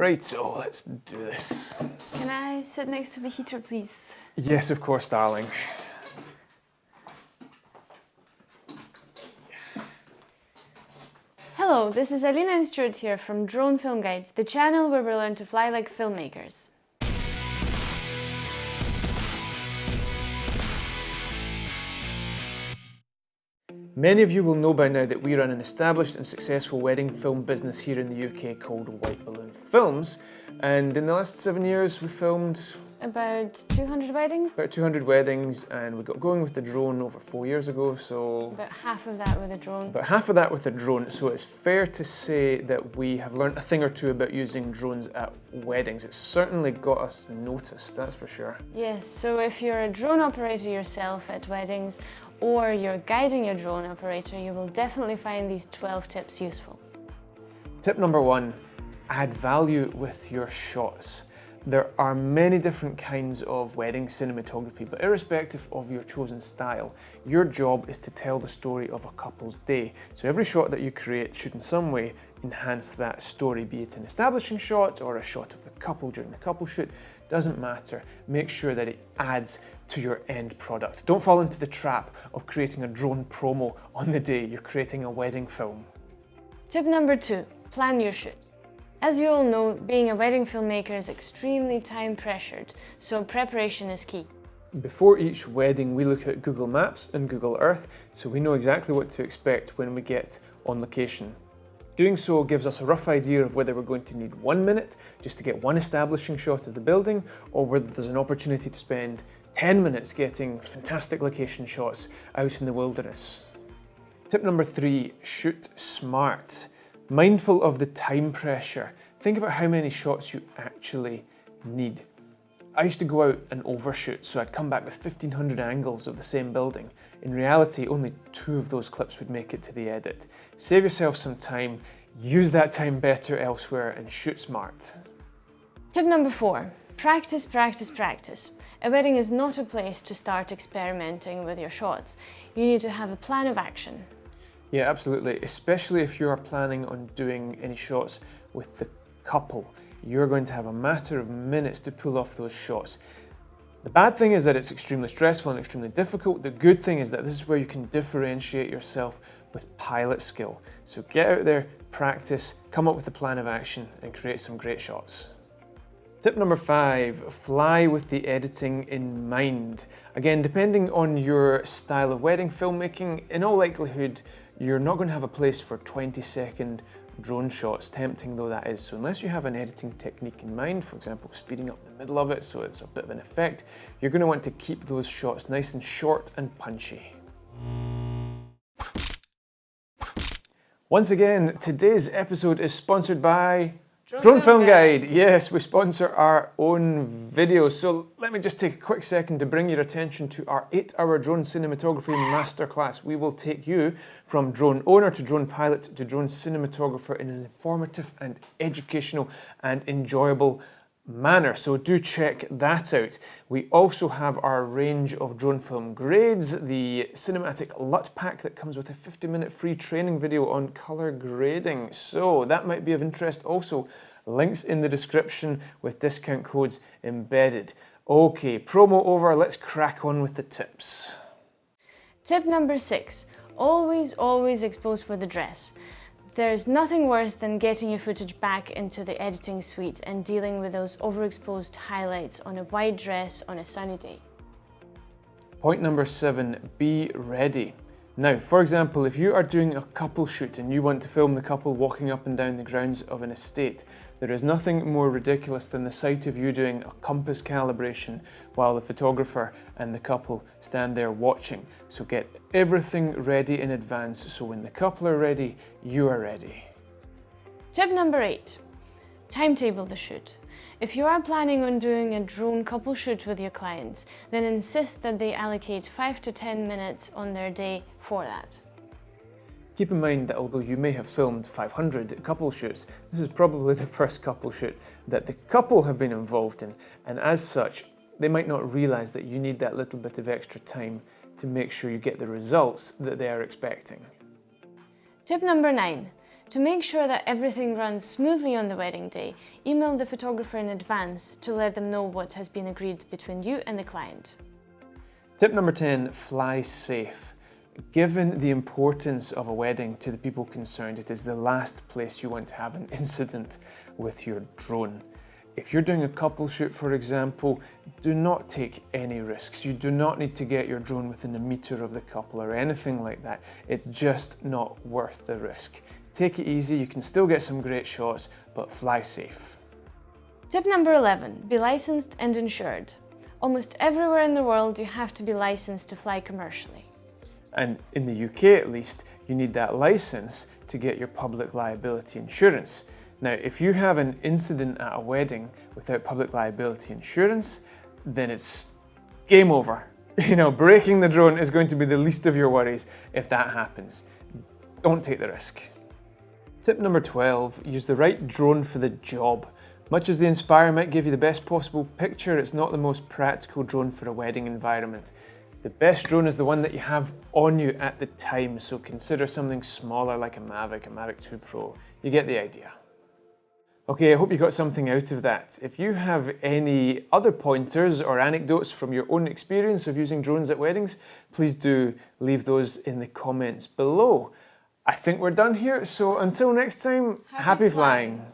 Right, so let's do this. Can I sit next to the heater, please? Yes, of course, darling. Hello, this is Alina and Stewart here from Drone Film Guide, the channel where we learn to fly like filmmakers. Many of you will know by now that we run an established and successful wedding film business here in the UK called White Balloon Films, and in the last 7 years we filmed About 200 weddings? about 200 weddings, and we got going with the drone over 4 years ago, so About half of that with a drone. about half of that with a drone, so it's fair to say that we have learned a thing or two about using drones at weddings. It's certainly got us noticed, that's for sure. Yes, so if you're a drone operator yourself at weddings, or you're guiding your drone operator, you will definitely find these 12 tips useful. Tip number 1, add value with your shots. There are many different kinds of wedding cinematography, but irrespective of your chosen style, your job is to tell the story of a couple's day. So every shot that you create should in some way enhance that story, be it an establishing shot or a shot of the couple during the couple shoot, doesn't matter. Make sure that it adds to your end product. Don't fall into the trap of creating a drone promo on the day you're creating a wedding film. Tip number 2, plan your shoot. As you all know, being a wedding filmmaker is extremely time pressured, so preparation is key. Before each wedding, we look at Google Maps and Google Earth, so we know exactly what to expect when we get on location. Doing so gives us a rough idea of whether we're going to need 1 minute just to get one establishing shot of the building, or whether there's an opportunity to spend 10 minutes getting fantastic location shots out in the wilderness. Tip number 3, shoot smart. Mindful of the time pressure, think about how many shots you actually need. I used to go out and overshoot, so I'd come back with 1500 angles of the same building. In reality, only 2 of those clips would make it to the edit. Save yourself some time, use that time better elsewhere, and shoot smart. Tip number 4, practice, practice, practice. A wedding is not a place to start experimenting with your shots. You need to have a plan of action. Yeah, absolutely, especially if you are planning on doing any shots with the couple. You're going to have a matter of minutes to pull off those shots. The bad thing is that it's extremely stressful and extremely difficult. The good thing is that this is where you can differentiate yourself with pilot skill. So get out there, practice, come up with a plan of action, and create some great shots. Tip number 5, fly with the editing in mind. Again, depending on your style of wedding filmmaking, in all likelihood, you're not going to have a place for 20-second drone shots, tempting though that is. So unless you have an editing technique in mind, for example, speeding up the middle of it so it's a bit of an effect, you're going to want to keep those shots nice and short and punchy. Once again, today's episode is sponsored by Drone Film Guide. Yes, we sponsor our own videos. So let me just take a quick second to bring your attention to our 8-hour drone cinematography masterclass. We will take you from drone owner to drone pilot to drone cinematographer in an informative and educational and enjoyable manner. So do check that out. We also have our range of drone film grades, the cinematic LUT pack that comes with a 50-minute free training video on color grading. So that might be of interest also. Links in the description with discount codes embedded. Okay, promo over, let's crack on with the tips. Tip number 6, always expose for the dress. There's nothing worse than getting your footage back into the editing suite and dealing with those overexposed highlights on a white dress on a sunny day. Point number 7, be ready. Now, for example, if you are doing a couple shoot and you want to film the couple walking up and down the grounds of an estate, there is nothing more ridiculous than the sight of you doing a compass calibration while the photographer and the couple stand there watching. So get everything ready in advance so when the couple are ready, you are ready. Tip number 8, timetable the shoot. If you are planning on doing a drone couple shoot with your clients, then insist that they allocate 5 to 10 minutes on their day for that. Keep in mind that although you may have filmed 500 couple shoots, this is probably the first couple shoot that the couple have been involved in, and as such, they might not realise that you need that little bit of extra time to make sure you get the results that they are expecting. Tip number 9, To make sure that everything runs smoothly on the wedding day, email the photographer in advance to let them know what has been agreed between you and the client. Tip number 10, fly safe. Given the importance of a wedding to the people concerned, it is the last place you want to have an incident with your drone. If you're doing a couple shoot, for example, do not take any risks. You do not need to get your drone within a meter of the couple or anything like that. It's just not worth the risk. Take it easy, you can still get some great shots, but fly safe. Tip number 11, be licensed and insured. Almost everywhere in the world you have to be licensed to fly commercially. And in the UK at least, you need that license to get your public liability insurance. Now, if you have an incident at a wedding without public liability insurance, then it's game over. You know, breaking the drone is going to be the least of your worries if that happens. Don't take the risk. Tip number 12, use the right drone for the job. Much as the Inspire might give you the best possible picture, it's not the most practical drone for a wedding environment. The best drone is the one that you have on you at the time, so consider something smaller like a Mavic 2 Pro. You get the idea. Okay, I hope you got something out of that. If you have any other pointers or anecdotes from your own experience of using drones at weddings, please do leave those in the comments below. I think we're done here, so until next time, happy flying.